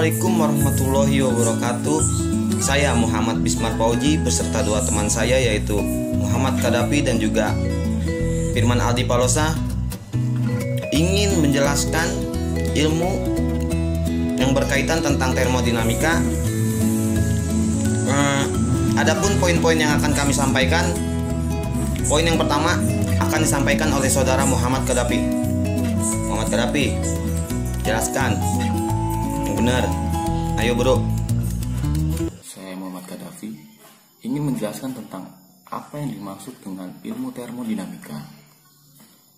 Assalamualaikum warahmatullahi wabarakatuh. Saya Muhammad Bismar Fauji beserta dua teman saya yaitu Muhammad Kadafi dan juga Firman Aldi Palosa ingin menjelaskan ilmu yang berkaitan tentang termodinamika. Adapun poin-poin yang akan kami sampaikan, poin yang pertama akan disampaikan oleh saudara Muhammad Kadafi. Muhammad Kadafi, jelaskan yang benar. Ayo bro. Saya Muhammad Kadafi ingin menjelaskan tentang apa yang dimaksud dengan ilmu termodinamika.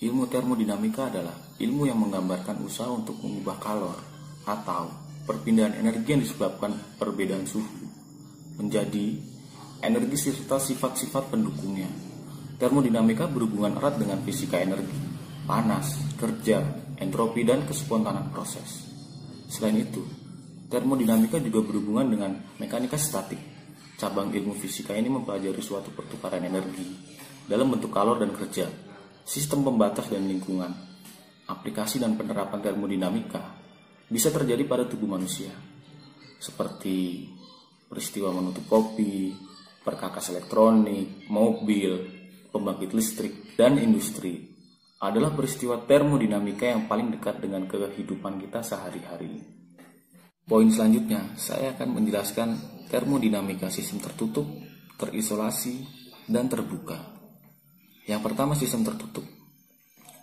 Ilmu termodinamika adalah ilmu yang menggambarkan usaha untuk mengubah kalor atau perpindahan energi yang disebabkan perbedaan suhu menjadi energi serta sifat-sifat pendukungnya. Termodinamika berhubungan erat dengan fisika energi, panas, kerja, entropi, dan kespontanan proses. Selain itu, termodinamika juga berhubungan dengan mekanika statik. Cabang ilmu fisika ini mempelajari suatu pertukaran energi dalam bentuk kalor dan kerja, sistem pembatas dan lingkungan. Aplikasi dan penerapan termodinamika bisa terjadi pada tubuh manusia, seperti peristiwa menutup kopi, perkakas elektronik, mobil, pembangkit listrik, dan industri adalah peristiwa termodinamika yang paling dekat dengan kehidupan kita sehari-hari. Poin selanjutnya, saya akan menjelaskan termodinamika sistem tertutup, terisolasi, dan terbuka. Yang pertama, sistem tertutup.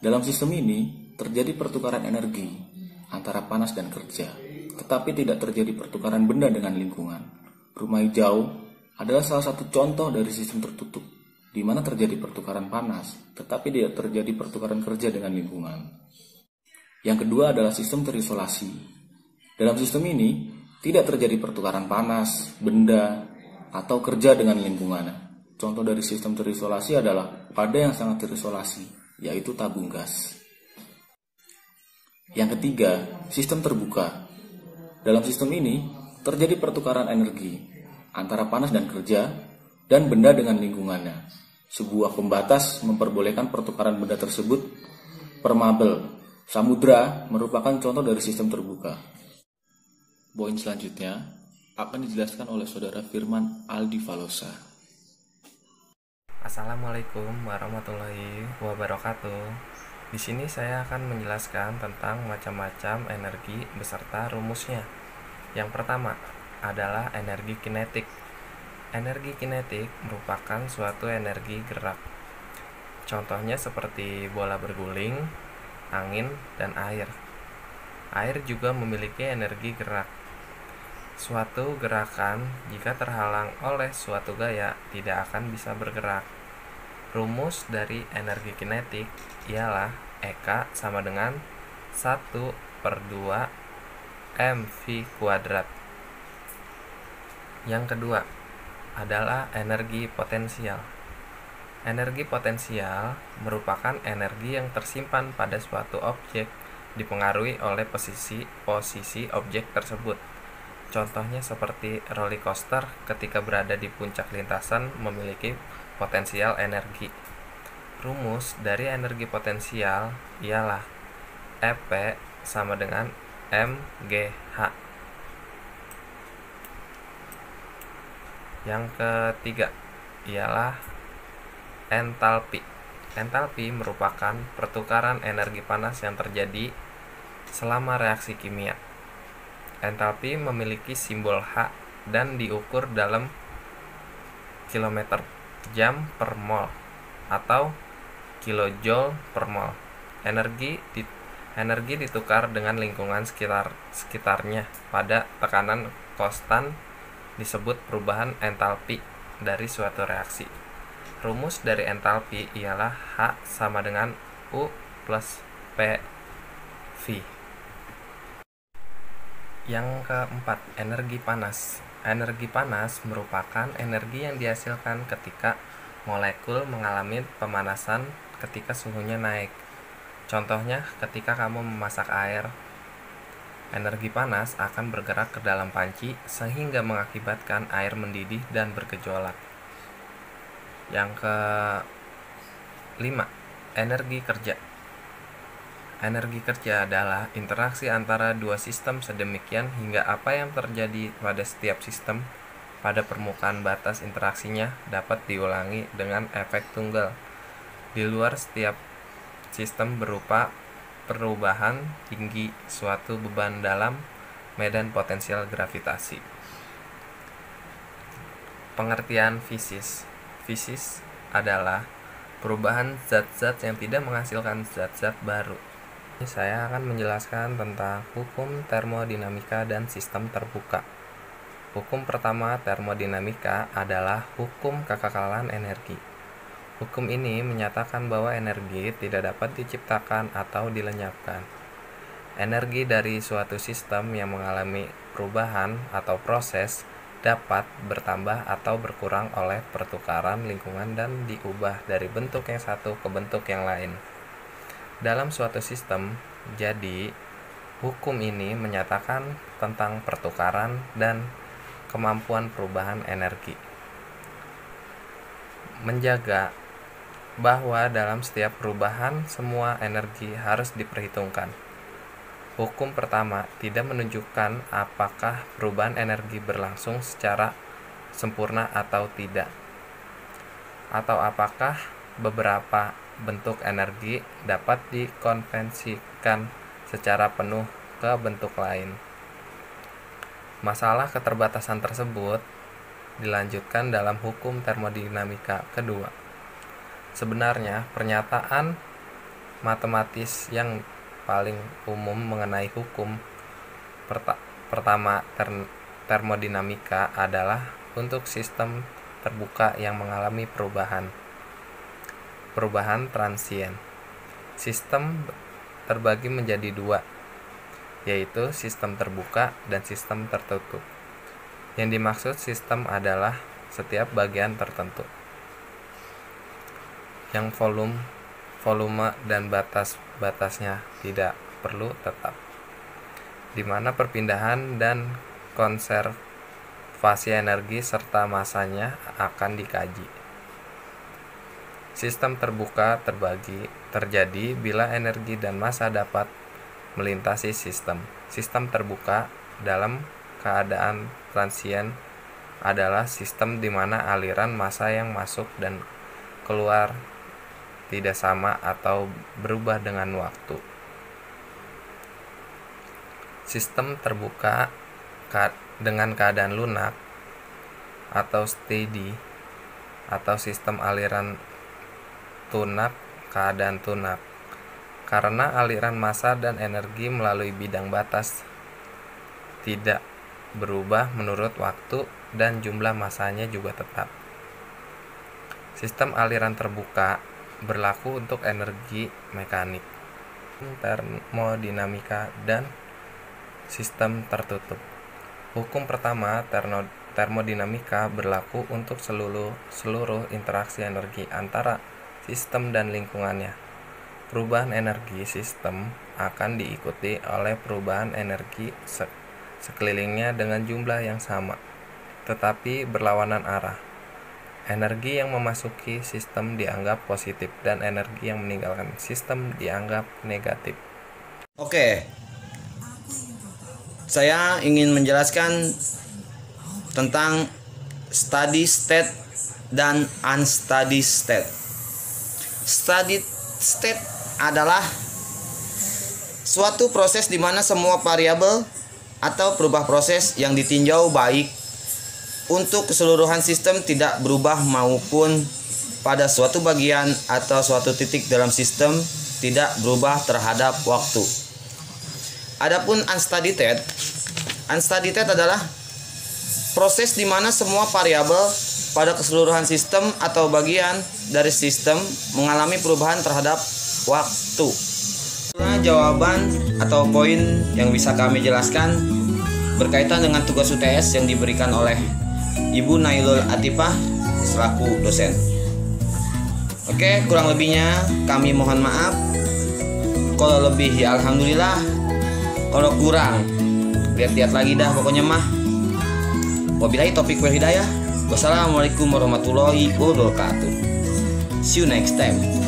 Dalam sistem ini, terjadi pertukaran energi antara panas dan kerja, tetapi tidak terjadi pertukaran benda dengan lingkungan. Rumah hijau adalah salah satu contoh dari sistem tertutup, di mana terjadi pertukaran panas, tetapi tidak terjadi pertukaran kerja dengan lingkungan. Yang kedua adalah sistem terisolasi. Dalam sistem ini, tidak terjadi pertukaran panas, benda, atau kerja dengan lingkungan. Contoh dari sistem terisolasi adalah pada yang sangat terisolasi, yaitu tabung gas. Yang ketiga, sistem terbuka. Dalam sistem ini, terjadi pertukaran energi antara panas dan kerja, dan benda dengan lingkungannya. Sebuah pembatas memperbolehkan pertukaran benda tersebut. Permabel, samudra merupakan contoh dari sistem terbuka. Poin selanjutnya akan dijelaskan oleh saudara Firman Aldi Palosa. Assalamualaikum warahmatullahi wabarakatuh. Di sini saya akan menjelaskan tentang macam-macam energi beserta rumusnya. Yang pertama adalah energi kinetik. Energi kinetik merupakan suatu energi gerak. Contohnya seperti bola berguling, angin, dan air. Air juga memiliki energi gerak. Suatu gerakan jika terhalang oleh suatu gaya tidak akan bisa bergerak. Rumus dari energi kinetik ialah EK sama dengan 1/2 mv kuadrat. Yang kedua adalah energi potensial. Energi potensial merupakan energi yang tersimpan pada suatu objek dipengaruhi oleh posisi objek tersebut. Contohnya seperti roller coaster ketika berada di puncak lintasan memiliki potensial energi. Rumus dari energi potensial ialah EP sama dengan mgh. Yang ketiga ialah entalpi. Entalpi merupakan pertukaran energi panas yang terjadi selama reaksi kimia. Entalpi memiliki simbol H dan diukur dalam kilometer jam per mol atau kilojoule per mol. Energi ditukar dengan lingkungan sekitarnya pada tekanan konstan disebut perubahan entalpi dari suatu reaksi. Rumus dari entalpi ialah H sama dengan U plus PV. Yang keempat, energi panas. Energi panas merupakan energi yang dihasilkan ketika molekul mengalami pemanasan ketika suhunya naik. Contohnya ketika kamu memasak air, energi panas akan bergerak ke dalam panci sehingga mengakibatkan air mendidih dan bergejolak. Yang kelima, energi kerja. Energi kerja adalah interaksi antara dua sistem sedemikian hingga apa yang terjadi pada setiap sistem pada permukaan batas interaksinya dapat diulangi dengan efek tunggal di luar setiap sistem berupa perubahan tinggi suatu beban dalam medan potensial gravitasi. Pengertian fisis. Fisis adalah perubahan zat-zat yang tidak menghasilkan zat-zat baru. Saya akan menjelaskan tentang hukum termodinamika dan sistem terbuka. Hukum pertama termodinamika adalah hukum kekekalan energi. Hukum ini menyatakan bahwa energi tidak dapat diciptakan atau dilenyapkan. Energi dari suatu sistem yang mengalami perubahan atau proses dapat bertambah atau berkurang oleh pertukaran lingkungan dan diubah dari bentuk yang satu ke bentuk yang lain dalam suatu sistem. Jadi, hukum ini menyatakan tentang pertukaran dan kemampuan perubahan energi. Menjaga bahwa dalam setiap perubahan semua energi harus diperhitungkan. Hukum pertama tidak menunjukkan apakah perubahan energi berlangsung secara sempurna atau tidak, atau apakah beberapa bentuk energi dapat dikonvensikan secara penuh ke bentuk lain. Masalah keterbatasan tersebut dilanjutkan dalam hukum termodinamika kedua. Sebenarnya, pernyataan matematis yang paling umum mengenai hukum pertama termodinamika adalah untuk sistem terbuka yang mengalami perubahan transien. Sistem terbagi menjadi dua, yaitu sistem terbuka dan sistem tertutup. Yang dimaksud sistem adalah setiap bagian tertentu yang volume dan batasnya tidak perlu tetap, di mana perpindahan dan konservasi energi serta masanya akan dikaji. Sistem terbuka terjadi bila energi dan massa dapat melintasi sistem. Sistem terbuka dalam keadaan transien adalah sistem di mana aliran massa yang masuk dan keluar tidak sama atau berubah dengan waktu. Sistem terbuka dengan keadaan lunak atau steady atau sistem aliran tunak, keadaan tunak, karena aliran massa dan energi melalui bidang batas tidak berubah menurut waktu dan jumlah massanya juga tetap. Sistem aliran terbuka berlaku untuk energi mekanik, termodinamika, dan sistem tertutup. Hukum pertama termodinamika berlaku untuk seluruh interaksi energi antara sistem dan lingkungannya. Perubahan energi sistem akan diikuti oleh perubahan energi sekelilingnya dengan jumlah yang sama, tetapi berlawanan arah. Energi yang memasuki sistem dianggap positif dan energi yang meninggalkan sistem dianggap negatif. Oke, saya ingin menjelaskan tentang steady state dan unsteady state. Steady state adalah suatu proses di mana semua variabel atau perubah proses yang ditinjau baik untuk keseluruhan sistem tidak berubah maupun pada suatu bagian atau suatu titik dalam sistem tidak berubah terhadap waktu. Adapun unsteady state adalah proses di mana semua variabel pada keseluruhan sistem atau bagian dari sistem mengalami perubahan terhadap waktu. Nah, jawaban atau poin yang bisa kami jelaskan berkaitan dengan tugas UTS yang diberikan oleh Ibu Nailul Atifah selaku dosen. Oke, kurang lebihnya kami mohon maaf. Kalau lebih ya alhamdulillah. Kalau kurang lihat-lihat lagi dah pokoknya mah. Wabillahi taufiq wal hidayah. Wassalamualaikum warahmatullahi wabarakatuh. See you next time.